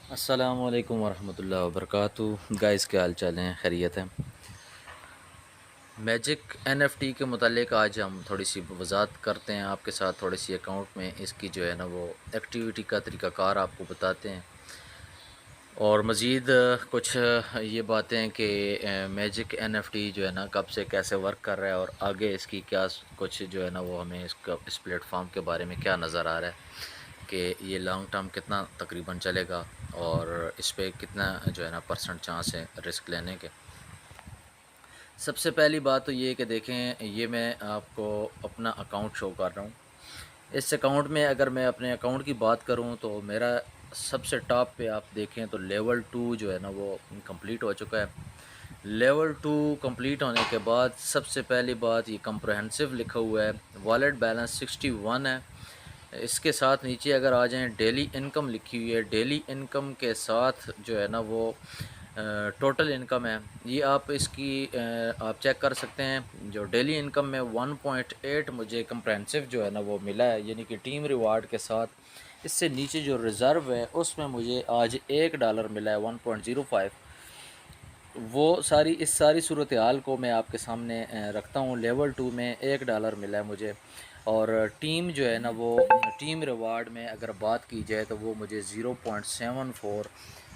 अस्सलामुअलैकुम वरहमतुल्लाहि वबरकातुहू। गाइस, क्या हाल चाल हैं? खैरियत है? मैजिक एनएफटी के मुतालिक आज हम थोड़ी सी वजाहत करते हैं आपके साथ। थोड़ी सी अकाउंट में इसकी जो है ना वो एक्टिविटी का तरीक़ाकार आपको बताते हैं, और मज़ीद कुछ ये बातें कि मैजिक एनएफटी जो है ना कब से कैसे वर्क कर रहा है, और आगे इसकी क्या कुछ जो है ना वो हमें इसका इस प्लेटफॉर्म के बारे में क्या नज़र आ रहा है कि ये लॉन्ग टर्म कितना तकरीबन चलेगा, और इस पे कितना जो है ना परसेंट चांस है रिस्क लेने के। सबसे पहली बात तो ये कि देखें, ये मैं आपको अपना अकाउंट शो कर रहा हूँ। इस अकाउंट में अगर मैं अपने अकाउंट की बात करूँ तो मेरा सबसे टॉप पे आप देखें तो लेवल 2 जो है ना वो कंप्लीट हो चुका है। लेवल 2 कंप्लीट होने के बाद सबसे पहली बात, ये कम्प्रहेंसिव लिखा हुआ है, वॉलेट बैलेंस 61 है। इसके साथ नीचे अगर आ जाएं, डेली इनकम लिखी हुई है। डेली इनकम के साथ जो है ना वो टोटल इनकम है, ये आप इसकी आप चेक कर सकते हैं। जो डेली इनकम में 1.8 मुझे कम्प्रहेंसिव जो है ना वो मिला है, यानी कि टीम रिवार्ड के साथ। इससे नीचे जो रिज़र्व है उसमें मुझे आज $1 मिला है, 1.05। वो सारी इस सारी सूरत हाल को मैं आपके सामने रखता हूँ। लेवल 2 में $1 मिला है मुझे, और टीम जो है ना वो टीम रिवार्ड में अगर बात की जाए तो वो मुझे 0.74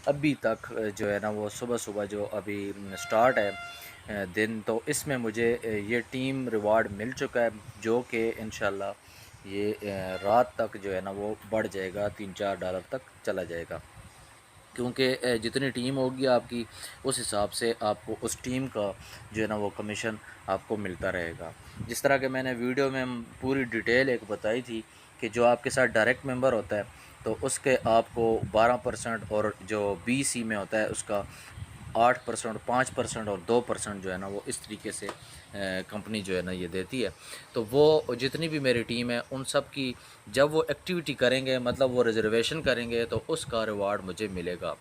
अभी तक जो है ना वो सुबह सुबह जो अभी स्टार्ट है दिन, तो इसमें मुझे ये टीम रिवार्ड मिल चुका है, जो कि इंशाल्लाह ये रात तक जो है ना वो बढ़ जाएगा, $3-4 तक चला जाएगा। क्योंकि जितनी टीम होगी आपकी, उस हिसाब से आपको उस टीम का जो है ना वो कमीशन आपको मिलता रहेगा। जिस तरह के मैंने वीडियो में पूरी डिटेल एक बताई थी कि जो आपके साथ डायरेक्ट मेंबर होता है तो उसके आपको 12% और जो बीसी में होता है उसका 8%, 5% और 2% जो है ना वो इस तरीके से कंपनी जो है ना ये देती है। तो वो जितनी भी मेरी टीम है उन सब की जब वो एक्टिविटी करेंगे, मतलब वो रिज़र्वेशन करेंगे, तो उसका रिवार्ड मुझे मिलेगा।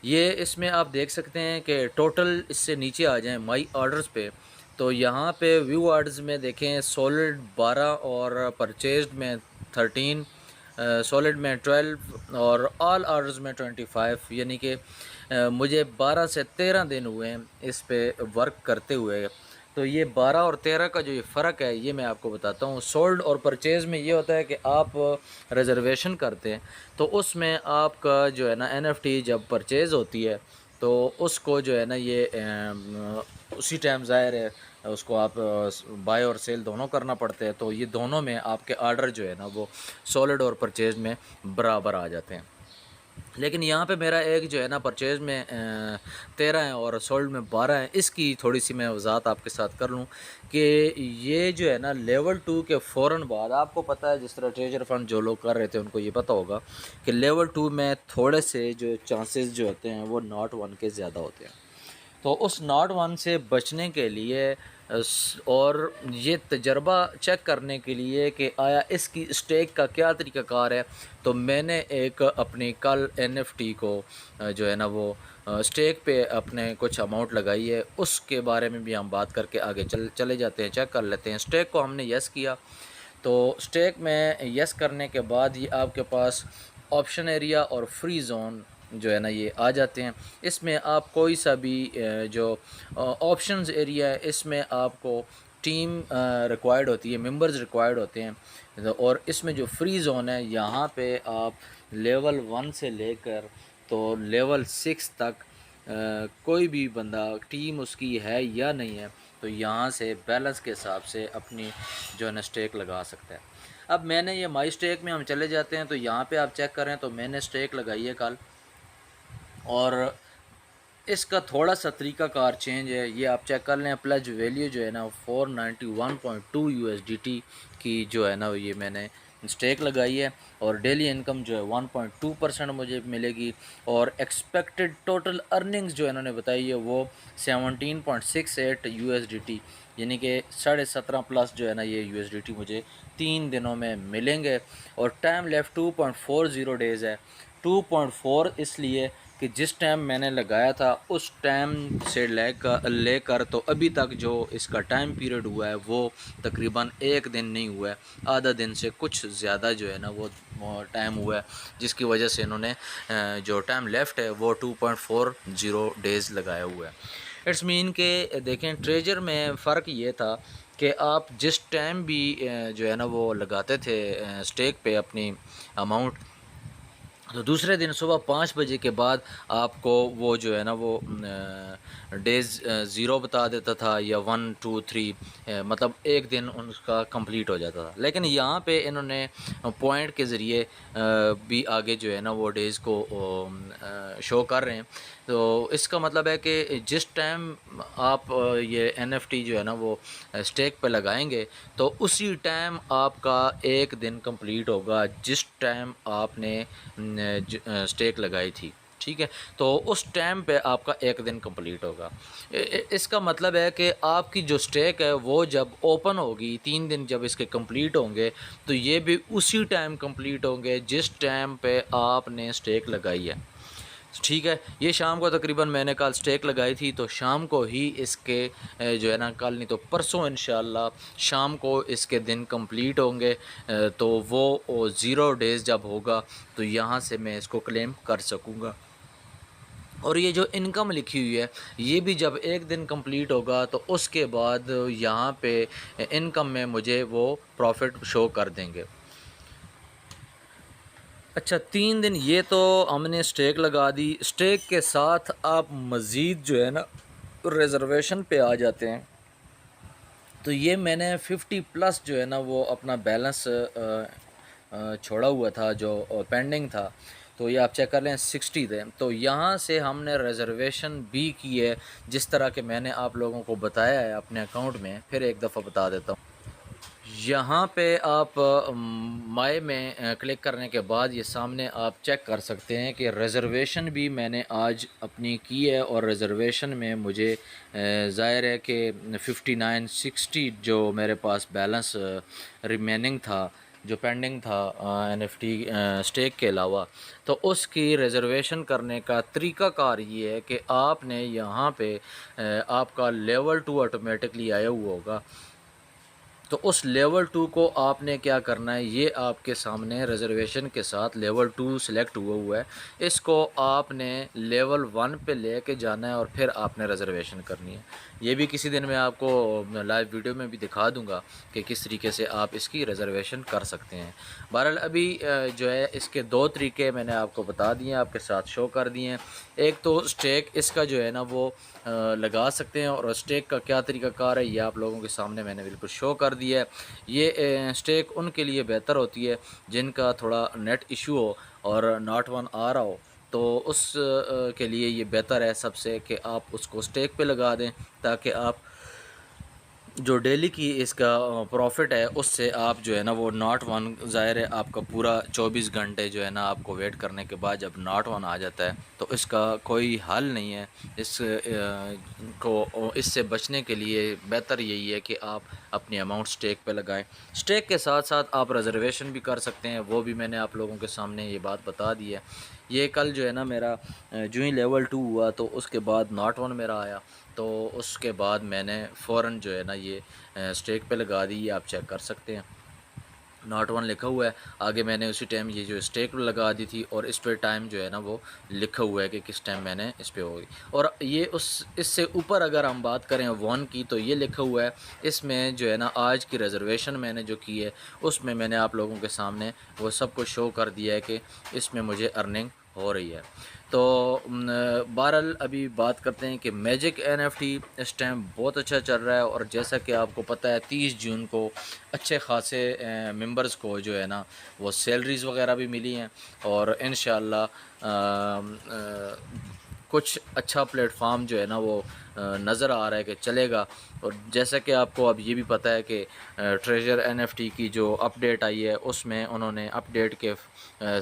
ये इसमें आप देख सकते हैं कि टोटल, इससे नीचे आ जाएँ माई ऑर्डर्स पे, तो यहाँ पे व्यू ऑर्डर्स में देखें, सॉलिड 12 और परचेज़्ड में 13, सॉलिड में 12 और ऑल ऑर्डर्स में 25, यानी कि मुझे 12 से 13 दिन हुए हैं इस पे वर्क करते हुए। तो ये 12 और 13 का जो ये फ़र्क है ये मैं आपको बताता हूँ। सोल्ड और परचेज़ में ये होता है कि आप रिज़र्वेशन करते हैं तो उसमें आपका जो है ना एनएफटी जब परचेज़ होती है तो उसको जो है ना ये उसी टाइम ज़ाहिर है उसको आप बाय और सेल दोनों करना पड़ते हैं। तो ये दोनों में आपके ऑर्डर जो है ना वो सॉलिड और परचेज़ में बराबर आ जाते हैं। लेकिन यहाँ पे मेरा एक जो है ना परचेज़ में 13 है और सोल्ड में 12 है। इसकी थोड़ी सी मैं वज़ाहत आपके साथ कर लूँ कि ये जो है ना लेवल 2 के फ़ौरन बाद, आपको पता है जिस तरह ट्रेजर फंड जो लोग कर रहे थे उनको ये पता होगा कि लेवल 2 में थोड़े से जो चांसेस जो होते हैं वो नॉट 1 के ज़्यादा होते हैं। तो उस नॉट वन से बचने के लिए और ये तजर्बा चेक करने के लिए कि आया इसकी स्टेक का क्या तरीक़ाकार है, तो मैंने एक अपनी कल एनएफटी को जो है ना वो स्टेक पे अपने कुछ अमाउंट लगाई है। उसके बारे में भी हम बात करके आगे चले जाते हैं, चेक कर लेते हैं। स्टेक को हमने यस किया, तो स्टेक में यस करने के बाद ये आपके पास ऑप्शन एरिया और फ्री ज़ोन जो है ना ये आ जाते हैं। इसमें आप कोई सा भी जो ऑप्शंस एरिया है इसमें आपको टीम रिक्वायर्ड होती है, मेंबर्स रिक्वायर्ड होते हैं। और इसमें जो फ्री ज़ोन है यहाँ पे आप लेवल 1 से लेकर तो लेवल 6 तक कोई भी बंदा टीम उसकी है या नहीं है तो यहाँ से बैलेंस के हिसाब से अपनी जो है ना स्टेक लगा सकता है। अब मैंने ये माई स्टेक में हम चले जाते हैं तो यहाँ पे आप चेक करें तो मैंने स्टेक लगाई है कल, और इसका थोड़ा सा तरीक़ाकार चेंज है, ये आप चेक कर लें। प्लस वैल्यू जो है ना 491.2 यूएसडीटी की जो है ना ये मैंने स्टेक लगाई है, और डेली इनकम जो है 1.2% मुझे मिलेगी, और एक्सपेक्टेड टोटल अर्निंग्स जो इन्होंने बताई है वो 17.68 यूएसडीटी, यानी कि 17.5 प्लस जो है ना ये यूएसडीटी मुझे 3 दिनों में मिलेंगे। और टाइम लेफ़्ट 2.40 डेज़ है। 2.4 इसलिए कि जिस टाइम मैंने लगाया था उस टाइम से लेकर तो अभी तक जो इसका टाइम पीरियड हुआ है वो तकरीबन एक दिन नहीं हुआ है, आधा दिन से कुछ ज़्यादा जो है ना वो टाइम हुआ है, जिसकी वजह से इन्होंने जो टाइम लेफ़्ट है वो 2.40 डेज़ लगाया हुआ है। इट्स मीन के देखें ट्रेजर में फ़र्क ये था कि आप जिस टाइम भी जो है ना वो लगाते थे स्टेक पे अपनी अमाउंट, तो दूसरे दिन सुबह 5 बजे के बाद आपको वो जो है ना वो डेज़ ज़ीरो बता देता था, या 1 2 3 मतलब एक दिन उसका कंप्लीट हो जाता था। लेकिन यहाँ पे इन्होंने पॉइंट के ज़रिए भी आगे जो है ना वो डेज़ को शो कर रहे हैं। तो इसका मतलब है कि जिस टाइम आप ये NFT जो है ना वो स्टेक पे लगाएंगे तो उसी टाइम आपका एक दिन कंप्लीट होगा जिस टाइम आपने स्टेक लगाई थी, ठीक है। तो उस टाइम पे आपका एक दिन कंप्लीट होगा। इसका मतलब है कि आपकी जो स्टेक है वो जब ओपन होगी, 3 दिन जब इसके कंप्लीट होंगे तो ये भी उसी टाइम कंप्लीट होंगे जिस टाइम पे आपने स्टेक लगाई है, ठीक है। ये शाम को तकरीबन मैंने कल स्टेक लगाई थी, तो शाम को ही इसके जो है ना कल नहीं तो परसों इंशाल्लाह शाम को इसके दिन कंप्लीट होंगे। तो वो 0 डेज़ जब होगा तो यहाँ से मैं इसको क्लेम कर सकूँगा। और ये जो इनकम लिखी हुई है ये भी जब एक दिन कंप्लीट होगा तो उसके बाद यहाँ पे इनकम में मुझे वो प्रॉफिट शो कर देंगे। अच्छा, 3 दिन ये तो हमने स्टेक लगा दी। स्टेक के साथ आप मज़ीद जो है ना रिज़र्वेशन पे आ जाते हैं। तो ये मैंने 50 प्लस जो है ना वो अपना बैलेंस छोड़ा हुआ था जो पेंडिंग था। तो ये आप चेक कर लें 60 थे। तो यहाँ से हमने रिज़र्वेशन भी की है, जिस तरह के मैंने आप लोगों को बताया है अपने अकाउंट में। फिर एक दफ़ा बता देता हूँ। यहाँ पे आप माय में क्लिक करने के बाद ये सामने आप चेक कर सकते हैं कि रिज़र्वेशन भी मैंने आज अपनी की है, और रिज़र्वेशन में मुझे ज़ाहिर है कि 5960 जो मेरे पास बैलेंस रिमेनिंग था, जो पेंडिंग था NFT स्टेक के अलावा, तो उसकी रिज़र्वेशन करने का तरीक़ाकार ये है कि आपने यहाँ पे आपका लेवल 2 ऑटोमेटिकली आया हुआ होगा। तो उस लेवल 2 को आपने क्या करना है, ये आपके सामने रिज़र्वेशन के साथ लेवल 2 सिलेक्ट हुआ है। इसको आपने लेवल 1 पे लेके जाना है और फिर आपने रिज़र्वेशन करनी है। ये भी किसी दिन मैं आपको लाइव वीडियो में भी दिखा दूंगा कि किस तरीके से आप इसकी रिज़र्वेशन कर सकते हैं। बहरहाल अभी जो है इसके 2 तरीके मैंने आपको बता दिए हैं, आपके साथ शो कर दिए हैं। एक तो स्टेक इसका जो है ना वो लगा सकते हैं, और स्टेक का क्या तरीक़ाकार है ये आप लोगों के सामने मैंने बिल्कुल शो कर दिया है। ये स्टेक उनके लिए बेहतर होती है जिनका थोड़ा नेट इशू हो और नॉट वन आ रहा हो, तो उस के लिए ये बेहतर है सबसे कि आप उसको स्टेक पे लगा दें, ताकि आप जो डेली की इसका प्रॉफिट है उससे आप जो है ना वो नॉट वन, ज़ाहिर है आपका पूरा 24 घंटे जो है ना आपको वेट करने के बाद जब नॉट वन आ जाता है तो इसका कोई हल नहीं है। इस को इससे बचने के लिए बेहतर यही है कि आप अपनी अमाउंट स्टेक पे लगाएं। स्टेक के साथ साथ आप रिज़र्वेशन भी कर सकते हैं, वो भी मैंने आप लोगों के सामने ये बात बता दी है। ये कल जो है ना मेरा जो ही लेवल 2 हुआ तो उसके बाद नॉट वन मेरा आया, तो उसके बाद मैंने फ़ौरन जो है ना ये स्टेक पे लगा दी। ये आप चेक कर सकते हैं, नॉट वन लिखा हुआ है। आगे मैंने उसी टाइम ये जो स्टेक लगा दी थी, और इस पे टाइम जो है ना वो लिखा हुआ है कि किस टाइम मैंने इस पे होगी। और ये उस इससे ऊपर अगर हम बात करें वन की, तो ये लिखा हुआ है इसमें जो है ना आज की रिज़र्वेशन मैंने जो की है उसमें मैंने आप लोगों के सामने वो सब कुछ शो कर दिया है कि इसमें मुझे अर्निंग हो रही है। तो बहरहाल अभी बात करते हैं कि मैजिक NFT इस टाइम बहुत अच्छा चल रहा है, और जैसा कि आपको पता है 30 जून को अच्छे ख़ासे मेंबर्स को जो है ना वो सैलरीज़ वगैरह भी मिली हैं, और इंशाअल्लाह कुछ अच्छा प्लेटफॉर्म जो है ना वो नज़र आ रहा है कि चलेगा। और जैसा कि आपको अब ये भी पता है कि ट्रेजर NFT की जो अपडेट आई है उसमें उन्होंने अपडेट के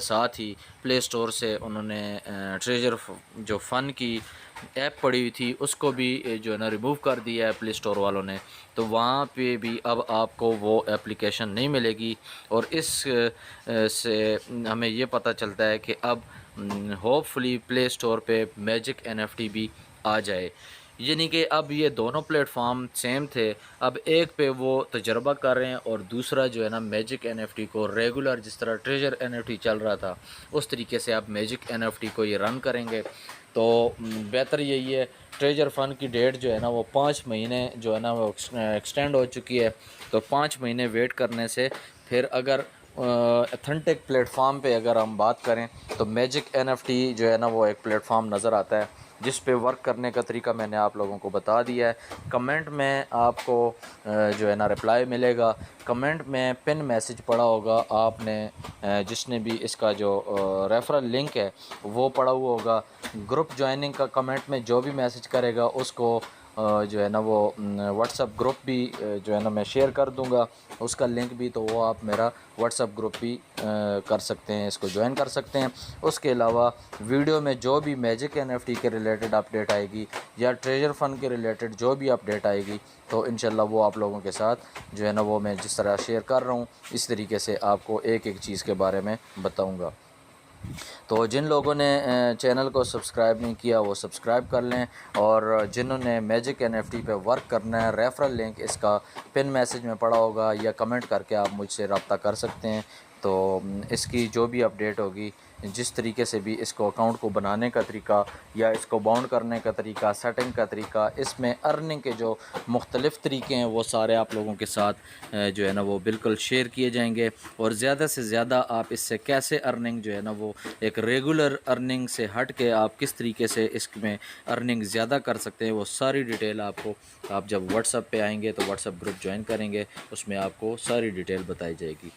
साथ ही प्ले स्टोर से उन्होंने ट्रेजर जो फ़न की ऐप पड़ी हुई थी उसको भी जो है ना रिमूव कर दिया है प्ले स्टोर वालों ने। तो वहाँ पे भी अब आपको वो एप्लीकेशन नहीं मिलेगी, और इस से हमें ये पता चलता है कि अब होपफुली प्ले स्टोर पे मैजिक NFT भी आ जाए। यानी कि अब ये दोनों प्लेटफॉर्म सेम थे, अब एक पे वो तजर्बा कर रहे हैं और दूसरा जो है ना मैजिक NFT को रेगुलर जिस तरह ट्रेजर NFT चल रहा था उस तरीके से अब मैजिक NFT को ये रन करेंगे। तो बेहतर यही है, ट्रेजर फ़ंड की डेट जो है ना वो 5 महीने जो है ना वो एक्सटेंड हो चुकी है। तो 5 महीने वेट करने से फिर अगर अथेंटिक प्लेटफॉर्म पे अगर हम बात करें तो मैजिक NFT जो है ना वो एक प्लेटफॉर्म नज़र आता है जिस पे वर्क करने का तरीका मैंने आप लोगों को बता दिया है। कमेंट में आपको जो है ना रिप्लाई मिलेगा। कमेंट में पिन मैसेज पड़ा होगा, आपने जिसने भी इसका जो रेफरल लिंक है वो पड़ा हुआ होगा। ग्रुप ज्वाइनिंग का कमेंट में जो भी मैसेज करेगा उसको जो है ना वो व्हाट्सअप ग्रुप भी जो है ना मैं शेयर कर दूंगा उसका लिंक भी, तो वो आप मेरा व्हाट्सअप ग्रुप भी कर सकते हैं, इसको ज्वाइन कर सकते हैं। उसके अलावा वीडियो में जो भी मैजिक NFT के रिलेटेड अपडेट आएगी या ट्रेजर फ़ंड के रिलेटेड जो भी अपडेट आएगी तो इंशाल्लाह वो आप लोगों के साथ जो है ना वो मैं जिस तरह शेयर कर रहा हूँ इस तरीके से आपको एक एक चीज़ के बारे में बताऊँगा। तो जिन लोगों ने चैनल को सब्सक्राइब नहीं किया वो सब्सक्राइब कर लें, और जिन्होंने मैजिक NFT पे वर्क करना है रेफरल लिंक इसका पिन मैसेज में पड़ा होगा या कमेंट करके आप मुझसे रब्ता कर सकते हैं। तो इसकी जो भी अपडेट होगी, जिस तरीके से भी इसको अकाउंट को बनाने का तरीका या इसको बाउंड करने का तरीका, सेटिंग का तरीका, इसमें अर्निंग के जो मुख्तलिफ़ तरीके हैं वो सारे आप लोगों के साथ जो है ना वो बिल्कुल शेयर किए जाएंगे। और ज़्यादा से ज़्यादा आप इससे कैसे अर्निंग जो है ना वो एक रेगुलर अर्निंग से हट के आप किस तरीके से इसमें अर्निंग ज़्यादा कर सकते हैं वो सारी डिटेल आपको, आप जब व्हाट्सएप पे आएंगे तो व्हाट्सएप ग्रुप ज्वाइन करेंगे उसमें आपको सारी डिटेल बताई जाएगी।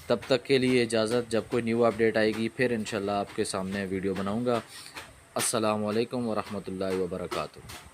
तब तक के लिए इजाज़त, जब कोई न्यू अपडेट आएगी फिर इंशाल्लाह आपके सामने वीडियो बनाऊँगा। अस्सलामु अलैकुम वरहमतुल्लाहि वबरकातुहू।